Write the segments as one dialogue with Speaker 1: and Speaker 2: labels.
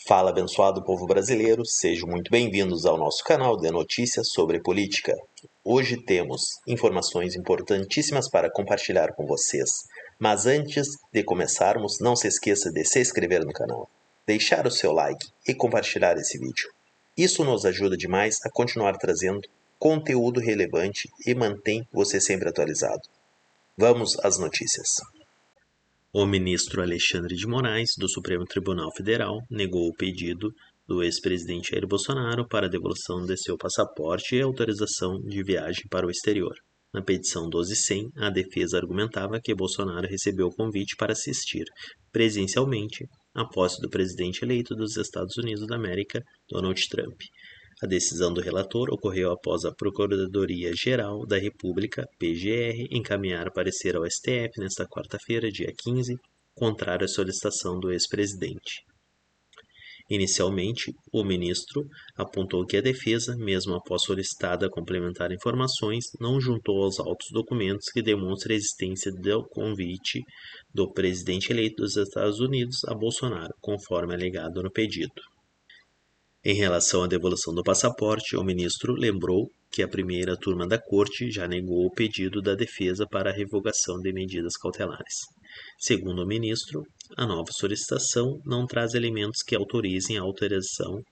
Speaker 1: Fala, abençoado povo brasileiro, sejam muito bem-vindos ao nosso canal de notícias sobre política. Hoje temos informações importantíssimas para compartilhar com vocês. Mas antes de começarmos, não se esqueça de se inscrever no canal, deixar o seu like e compartilhar esse vídeo. Isso nos ajuda demais a continuar trazendo conteúdo relevante e mantém você sempre atualizado. Vamos às notícias. O ministro Alexandre de Moraes, do Supremo Tribunal Federal, negou o pedido do ex-presidente Jair Bolsonaro para a devolução de seu passaporte e autorização de viagem para o exterior. Na petição 12.100, a defesa argumentava que Bolsonaro recebeu o convite para assistir presencialmente à posse do presidente eleito dos Estados Unidos da América, Donald Trump. A decisão do relator ocorreu após a Procuradoria-Geral da República, PGR, encaminhar parecer ao STF nesta quarta-feira, dia 15, contrário à solicitação do ex-presidente. Inicialmente, o ministro apontou que a defesa, mesmo após solicitada complementar informações, não juntou aos autos documentos que demonstram a existência do convite do presidente eleito dos Estados Unidos a Bolsonaro, conforme alegado no pedido. Em relação à devolução do passaporte, o ministro lembrou que a primeira turma da Corte já negou o pedido da defesa para a revogação de medidas cautelares. Segundo o ministro, a nova solicitação não traz elementos que autorizem a alteração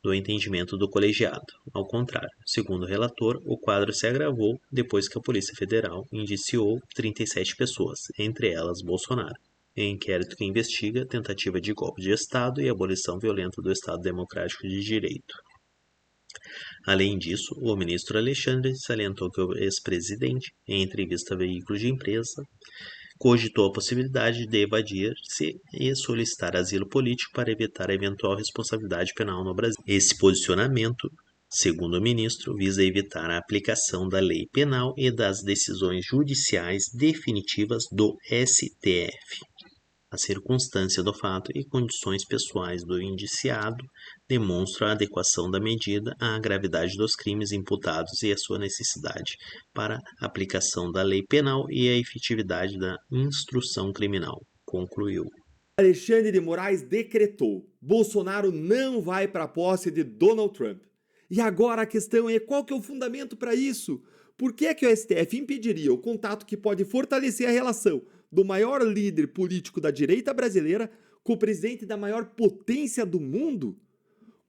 Speaker 1: do entendimento do colegiado. Ao contrário, segundo o relator, o quadro se agravou depois que a Polícia Federal indiciou 37 pessoas, entre elas Bolsonaro, em inquérito que investiga tentativa de golpe de Estado e abolição violenta do Estado Democrático de Direito. Além disso, o ministro Alexandre salientou que o ex-presidente, em entrevista a veículos de imprensa, cogitou a possibilidade de evadir-se e solicitar asilo político para evitar a eventual responsabilidade penal no Brasil. Esse posicionamento, segundo o ministro, visa evitar a aplicação da lei penal e das decisões judiciais definitivas do STF. A circunstância do fato e condições pessoais do indiciado demonstram a adequação da medida à gravidade dos crimes imputados e a sua necessidade para a aplicação da lei penal e a efetividade da instrução criminal, concluiu.
Speaker 2: Alexandre de Moraes decretou: Bolsonaro não vai para a posse de Donald Trump. E agora a questão é: qual que é o fundamento para isso? Por que é que o STF impediria o contato que pode fortalecer a relação do maior líder político da direita brasileira com o presidente da maior potência do mundo?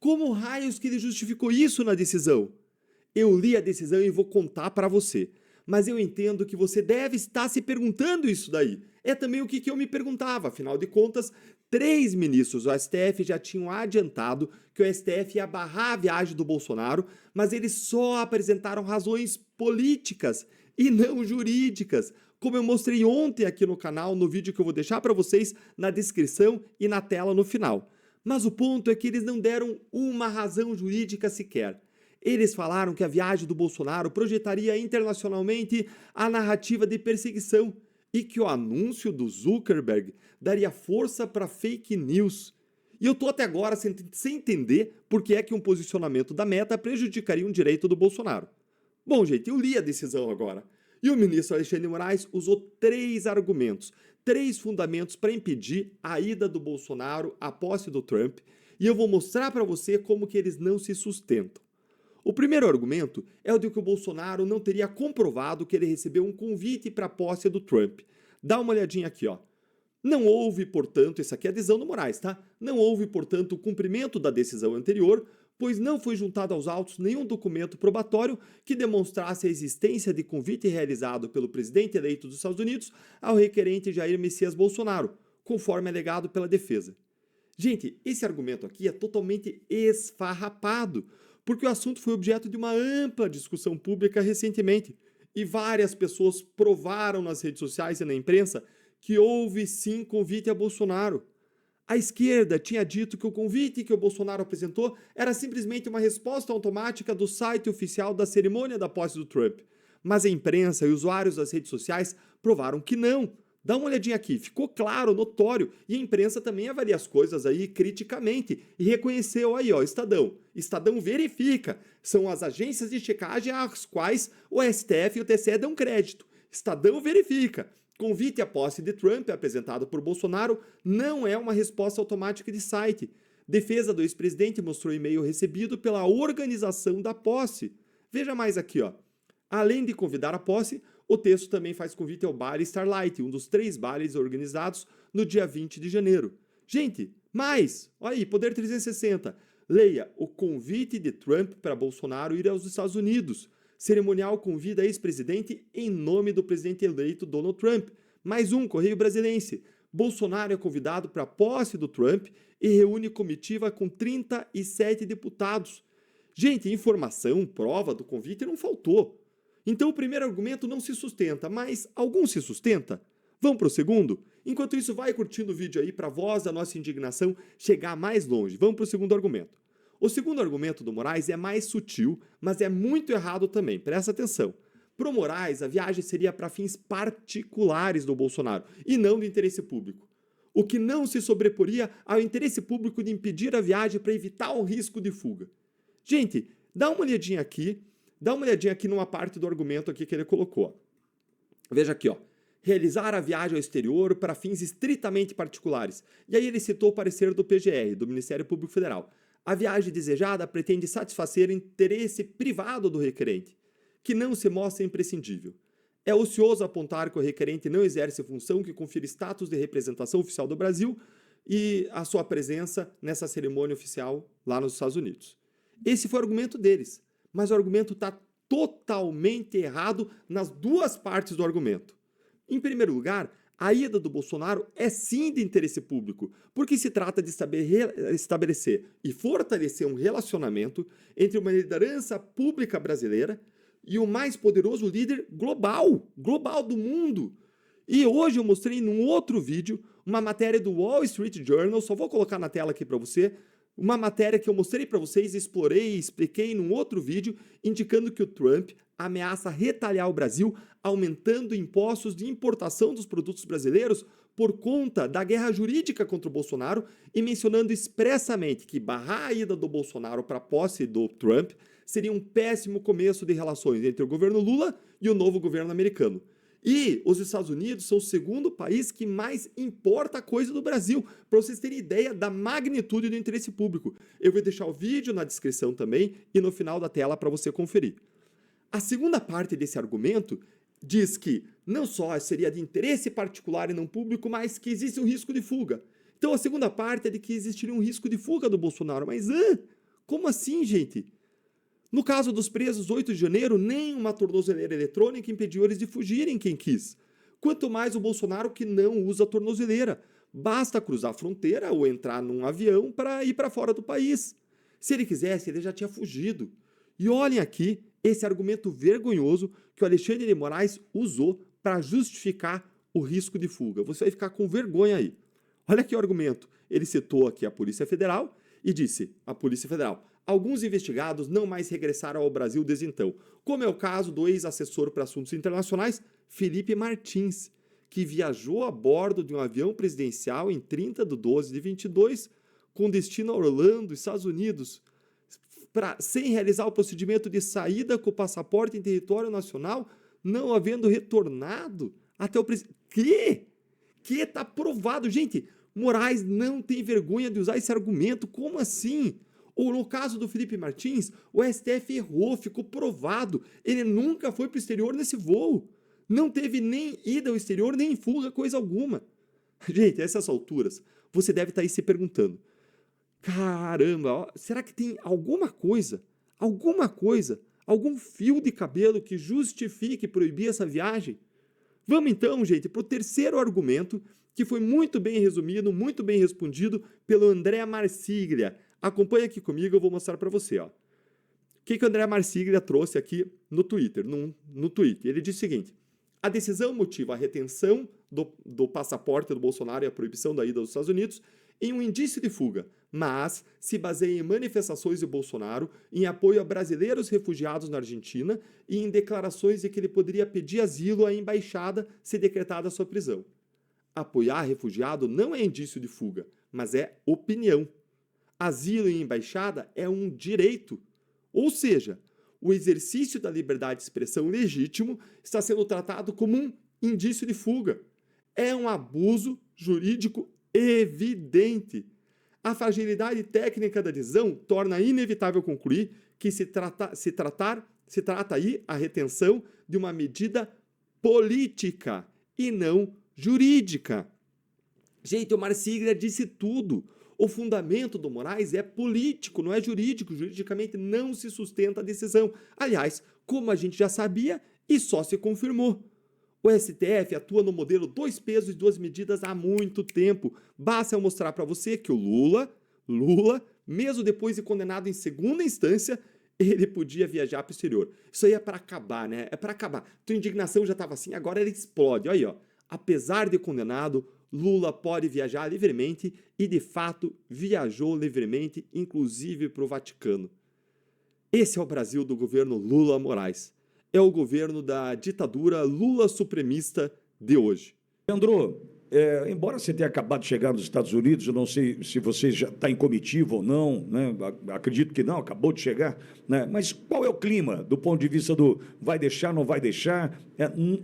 Speaker 2: Como raios que ele justificou isso na decisão? Eu li a decisão e vou contar para você, mas eu entendo que você deve estar se perguntando isso daí. É também o que eu me perguntava, afinal de contas, 3 ministros do STF já tinham adiantado que o STF ia barrar a viagem do Bolsonaro, mas eles só apresentaram razões políticas e não jurídicas, como eu mostrei ontem aqui no canal, no vídeo que eu vou deixar para vocês na descrição e na tela no final. Mas o ponto é que eles não deram uma razão jurídica sequer. Eles falaram que a viagem do Bolsonaro projetaria internacionalmente a narrativa de perseguição e que o anúncio do Zuckerberg daria força para fake news. E eu tô até agora sem entender por que é que um posicionamento da Meta prejudicaria um direito do Bolsonaro. Bom, gente, eu li a decisão agora. E o ministro Alexandre de Moraes usou 3 argumentos, 3 fundamentos para impedir a ida do Bolsonaro à posse do Trump, e eu vou mostrar para você como que eles não se sustentam. O primeiro argumento é o de que o Bolsonaro não teria comprovado que ele recebeu um convite para a posse do Trump. Dá uma olhadinha aqui, ó. Não houve, portanto, isso aqui é a adesão do Moraes, tá? Não houve, portanto, o cumprimento da decisão anterior, pois não foi juntado aos autos nenhum documento probatório que demonstrasse a existência de convite realizado pelo presidente eleito dos Estados Unidos ao requerente Jair Messias Bolsonaro, conforme alegado pela defesa. Gente, esse argumento aqui é totalmente esfarrapado, porque o assunto foi objeto de uma ampla discussão pública recentemente, e várias pessoas provaram nas redes sociais e na imprensa que houve sim convite a Bolsonaro. A esquerda tinha dito que o convite que o Bolsonaro apresentou era simplesmente uma resposta automática do site oficial da cerimônia da posse do Trump. Mas a imprensa e usuários das redes sociais provaram que não, Dá uma olhadinha aqui, ficou claro, notório, e a imprensa também avalia as coisas aí criticamente e reconheceu aí, ó, Estadão. Estadão verifica, são as agências de checagem às quais o STF e o TSE dão crédito. Estadão verifica. Convite à posse de Trump, apresentado por Bolsonaro, não é uma resposta automática de site. Defesa do ex-presidente mostrou e-mail recebido pela organização da posse. Veja mais aqui, ó. Além de convidar à posse, o texto também faz convite ao bar Starlight, um dos 3 bares organizados no dia 20 de janeiro. Gente, mais! Olha aí, Poder 360. Leia o convite de Trump para Bolsonaro ir aos Estados Unidos. Cerimonial convida ex-presidente em nome do presidente eleito Donald Trump. Mais um, Correio Brasilense. Bolsonaro é convidado para a posse do Trump e reúne comitiva com 37 deputados. Gente, informação, prova do convite não faltou. Então o primeiro argumento não se sustenta, mas algum se sustenta? Vamos para o segundo? Enquanto isso, vai curtindo o vídeo aí para a voz da nossa indignação chegar mais longe. Vamos para o segundo argumento. O segundo argumento do Moraes é mais sutil, mas é muito errado também. Presta atenção. Para o Moraes, a viagem seria para fins particulares do Bolsonaro e não do interesse público. O que não se sobreporia ao interesse público de impedir a viagem para evitar o risco de fuga. Gente, dá uma olhadinha aqui numa parte do argumento aqui que ele colocou. Veja aqui, ó. Realizar a viagem ao exterior para fins estritamente particulares. E aí ele citou o parecer do PGR, do Ministério Público Federal. A viagem desejada pretende satisfazer o interesse privado do requerente, que não se mostra imprescindível. É ocioso apontar que o requerente não exerce função que confira status de representação oficial do Brasil e a sua presença nessa cerimônia oficial lá nos Estados Unidos. Esse foi o argumento deles. Mas o argumento está totalmente errado nas duas partes do argumento. Em primeiro lugar, a ida do Bolsonaro é sim de interesse público, porque se trata de estabelecer e fortalecer um relacionamento entre uma liderança pública brasileira e o mais poderoso líder global do mundo. E hoje eu mostrei num outro vídeo uma matéria do Wall Street Journal, só vou colocar na tela aqui para você, uma matéria que eu mostrei para vocês, explorei e expliquei num outro vídeo, indicando que o Trump ameaça retaliar o Brasil, aumentando impostos de importação dos produtos brasileiros por conta da guerra jurídica contra o Bolsonaro e mencionando expressamente que barrar a ida do Bolsonaro para a posse do Trump seria um péssimo começo de relações entre o governo Lula e o novo governo americano. E os Estados Unidos são o segundo país que mais importa coisa do Brasil, para vocês terem ideia da magnitude do interesse público. Eu vou deixar o vídeo na descrição também e no final da tela para você conferir. A segunda parte desse argumento diz que não só seria de interesse particular e não público, mas que existe um risco de fuga. Então a segunda parte é de que existiria um risco de fuga do Bolsonaro. Mas como assim, gente? No caso dos presos 8 de janeiro, nem uma tornozeleira eletrônica impediu eles de fugirem quem quis. Quanto mais o Bolsonaro que não usa tornozeleira. Basta cruzar a fronteira ou entrar num avião para ir para fora do país. Se ele quisesse, ele já tinha fugido. E olhem aqui esse argumento vergonhoso que o Alexandre de Moraes usou para justificar o risco de fuga. Você vai ficar com vergonha aí. Olha aqui o argumento. Ele citou aqui a Polícia Federal e disse, a Polícia Federal, alguns investigados não mais regressaram ao Brasil desde então, como é o caso do ex-assessor para assuntos internacionais, Felipe Martins, que viajou a bordo de um avião presidencial em 30/12/22 com destino a Orlando, Estados Unidos, sem realizar o procedimento de saída com o passaporte em território nacional, não havendo retornado até o presidente. Que está provado. Gente, Moraes não tem vergonha de usar esse argumento. Como assim? Ou no caso do Felipe Martins, o STF errou, ficou provado. Ele nunca foi para o exterior nesse voo. Não teve nem ida ao exterior, nem fuga, coisa alguma. Gente, a essas alturas, você deve estar aí se perguntando, caramba, ó, será que tem alguma coisa, algum fio de cabelo que justifique proibir essa viagem? Vamos então, gente, para o terceiro argumento, que foi muito bem resumido, muito bem respondido pelo André Marsiglia. Acompanha aqui comigo, eu vou mostrar para você. Ó. O que o André Marsiglia trouxe aqui no Twitter, no tweet? Ele diz o seguinte, a decisão motiva a retenção do passaporte do Bolsonaro e a proibição da ida aos Estados Unidos em um indício de fuga, mas se baseia em manifestações de Bolsonaro em apoio a brasileiros refugiados na Argentina e em declarações de que ele poderia pedir asilo à embaixada se decretada a sua prisão. Apoiar refugiado não é indício de fuga, mas é opinião. Asilo em embaixada é um direito. Ou seja, o exercício da liberdade de expressão legítimo está sendo tratado como um indício de fuga. É um abuso jurídico evidente. A fragilidade técnica da decisão torna inevitável concluir que se trata aí a retenção de uma medida política e não jurídica. Gente, o Marsiglia disse tudo. O fundamento do Moraes é político, não é jurídico. Juridicamente não se sustenta a decisão. Aliás, como a gente já sabia e só se confirmou. O STF atua no modelo 2 pesos e 2 medidas há muito tempo. Basta eu mostrar para você que o Lula, mesmo depois de condenado em segunda instância, ele podia viajar para o exterior. Isso aí é para acabar, né? É para acabar. Tua indignação já estava assim, agora ela explode. Olha aí, ó. Apesar de condenado, Lula pode viajar livremente e, de fato, viajou livremente, inclusive para o Vaticano. Esse é o Brasil do governo Lula Moraes. É o governo da ditadura Lula supremista de hoje.
Speaker 3: Leandro, embora você tenha acabado de chegar nos Estados Unidos, eu não sei se você já está em comitiva ou não, né? Acredito que não, acabou de chegar, né? Mas qual é o clima do ponto de vista do vai deixar, não vai deixar,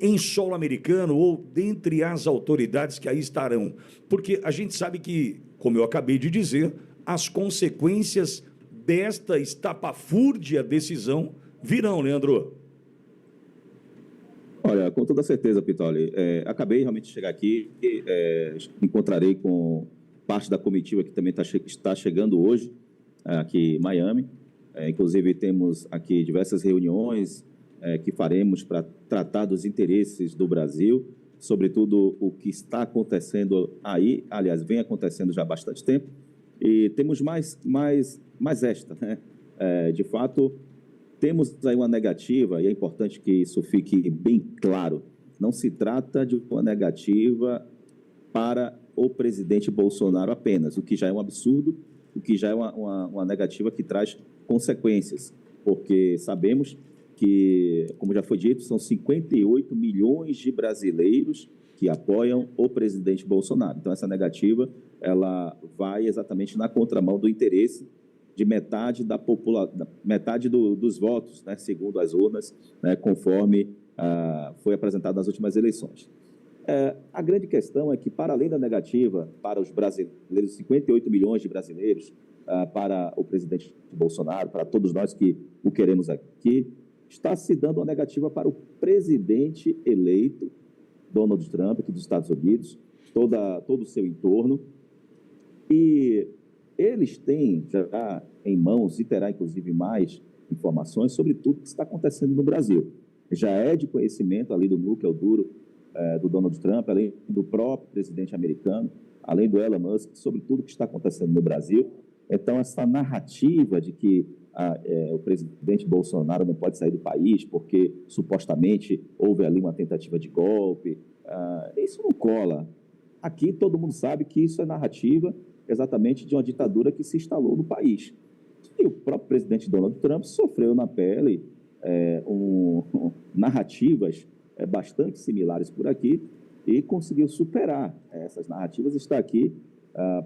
Speaker 3: em solo americano ou dentre as autoridades que aí estarão? Porque a gente sabe que, como eu acabei de dizer, as consequências desta estapafúrdia decisão virão, Leandro.
Speaker 4: Olha, com toda certeza, Pitoli. Acabei realmente de chegar aqui, encontrarei com parte da comitiva que também está chegando hoje, aqui em Miami. Inclusive, temos aqui diversas reuniões que faremos para tratar dos interesses do Brasil, sobretudo o que está acontecendo aí, aliás, vem acontecendo já há bastante tempo, e temos mais esta, né? De fato, temos aí uma negativa, e é importante que isso fique bem claro, não se trata de uma negativa para o presidente Bolsonaro apenas, o que já é um absurdo, o que já é uma negativa que traz consequências, porque sabemos que, como já foi dito, são 58 milhões de brasileiros que apoiam o presidente Bolsonaro. Então, essa negativa, ela vai exatamente na contramão do interesse de metade da metade dos votos, né, segundo as urnas, né, conforme foi apresentado nas últimas eleições. A grande questão é que, para além da negativa para os brasileiros, 58 milhões de brasileiros, para o presidente Bolsonaro, para todos nós que o queremos aqui, está se dando uma negativa para o presidente eleito, Donald Trump, aqui dos Estados Unidos, todo o seu entorno, e eles têm já em mãos, e terá inclusive mais informações sobre tudo que está acontecendo no Brasil. Já é de conhecimento ali do núcleo duro do Donald Trump, além do próprio presidente americano, além do Elon Musk, sobre tudo que está acontecendo no Brasil. Então, essa narrativa de que o presidente Bolsonaro não pode sair do país porque supostamente houve ali uma tentativa de golpe, isso não cola. Aqui todo mundo sabe que isso é narrativa exatamente de uma ditadura que se instalou no país. E o próprio presidente Donald Trump sofreu na pele narrativas bastante similares por aqui e conseguiu superar essas narrativas, está aqui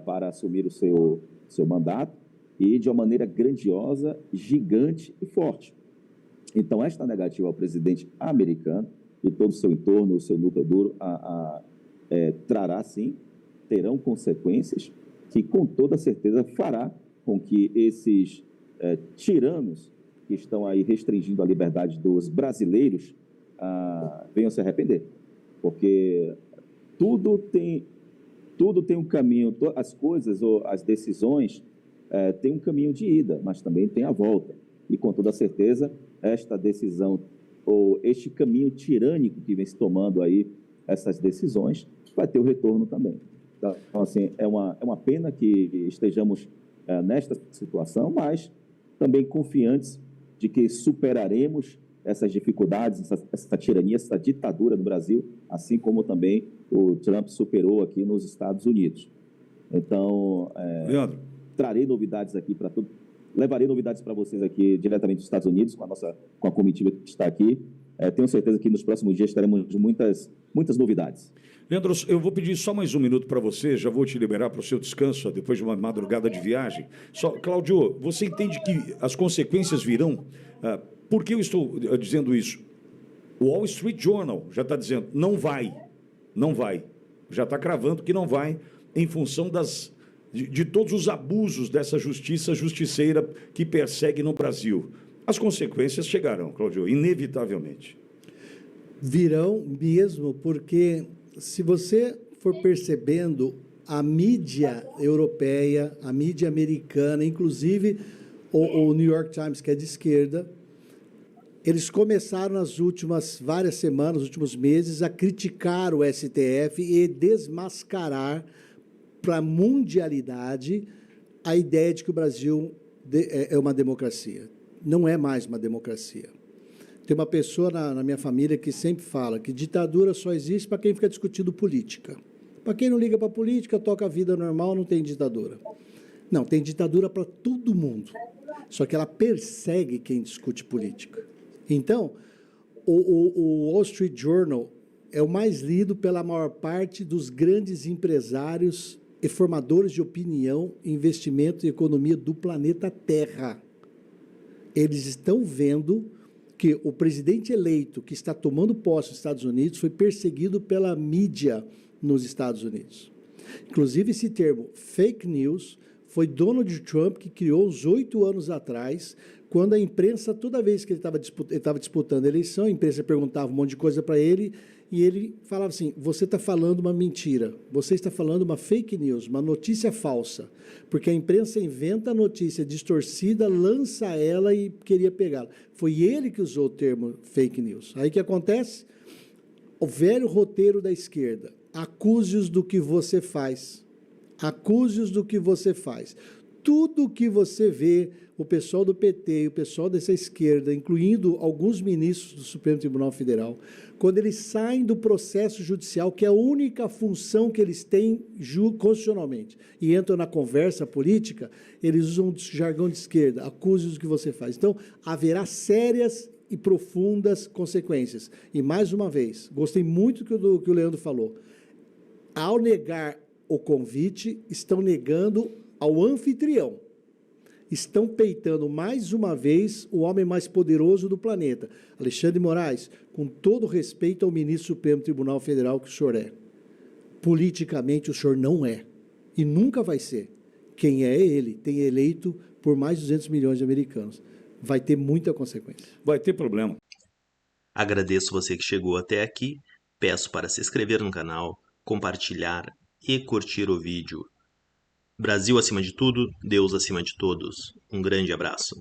Speaker 4: para assumir o seu mandato e de uma maneira grandiosa, gigante e forte. Então, esta negativa ao presidente americano e todo o seu entorno, o seu núcleo duro, trará, sim, terão consequências que, com toda certeza, fará com que esses tiranos que estão aí restringindo a liberdade dos brasileiros venham se arrepender. Porque tudo tem um caminho, as coisas ou as decisões têm um caminho de ida, mas também tem a volta. E, com toda certeza, esta decisão ou este caminho tirânico que vem se tomando aí, essas decisões, vai ter o retorno também. Então, assim, é uma pena que estejamos nesta situação, mas também confiantes de que superaremos essas dificuldades, essa tirania, essa ditadura no Brasil, assim como também o Trump superou aqui nos Estados Unidos. Então,
Speaker 3: Leandro,
Speaker 4: trarei novidades aqui para tudo, levarei novidades para vocês aqui diretamente dos Estados Unidos, com a comitiva que está aqui. Tenho certeza que nos próximos dias teremos muitas muitas novidades.
Speaker 3: Leandro, eu vou pedir só mais um minuto para você, já vou te liberar para o seu descanso depois de uma madrugada de viagem. Só, Cláudio, você entende que as consequências virão? Por que eu estou dizendo isso? O Wall Street Journal já está dizendo, não vai. Já está cravando que não vai, em função de todos os abusos dessa justiça justiceira que persegue no Brasil. As consequências chegarão, Cláudio, inevitavelmente.
Speaker 5: Virão mesmo, porque se você for percebendo, a mídia europeia, a mídia americana, inclusive o New York Times, que é de esquerda, eles começaram nas últimas várias semanas, nos últimos meses, a criticar o STF e desmascarar para a mundialidade a ideia de que o Brasil é uma democracia. Não é mais uma democracia. Tem uma pessoa na minha família que sempre fala que ditadura só existe para quem fica discutindo política. Para quem não liga para a política, toca a vida normal, não tem ditadura. Não, tem ditadura para todo mundo. Só que ela persegue quem discute política. Então, o Wall Street Journal é o mais lido pela maior parte dos grandes empresários e formadores de opinião, investimento e economia do planeta Terra. Eles estão vendo que o presidente eleito que está tomando posse nos Estados Unidos foi perseguido pela mídia nos Estados Unidos. Inclusive, esse termo, fake news, foi Donald Trump que criou uns 8 anos atrás, quando a imprensa, toda vez que ele estava disputando a eleição, a imprensa perguntava um monte de coisa para ele, e ele falava assim, você está falando uma mentira, você está falando uma fake news, uma notícia falsa, porque a imprensa inventa a notícia distorcida, lança ela e queria pegá-la. Foi ele que usou o termo fake news. Aí o que acontece? O velho roteiro da esquerda, acuse-os do que você faz. Acuse-os do que você faz. Tudo que você vê, o pessoal do PT e o pessoal dessa esquerda, incluindo alguns ministros do Supremo Tribunal Federal, quando eles saem do processo judicial, que é a única função que eles têm constitucionalmente, e entram na conversa política, eles usam um jargão de esquerda, acuse-os do que você faz. Então, haverá sérias e profundas consequências. E, mais uma vez, gostei muito do que o Leandro falou. Ao negar o convite, estão negando ao anfitrião. Estão peitando mais uma vez o homem mais poderoso do planeta. Alexandre de Moraes, com todo respeito ao ministro do Supremo Tribunal Federal que o senhor é. Politicamente o senhor não é. E nunca vai ser. Quem é ele, tem eleito por mais de 200 milhões de americanos. Vai ter muita consequência.
Speaker 3: Vai ter problema.
Speaker 1: Agradeço você que chegou até aqui. Peço para se inscrever no canal, compartilhar e curtir o vídeo. Brasil acima de tudo, Deus acima de todos. Um grande abraço.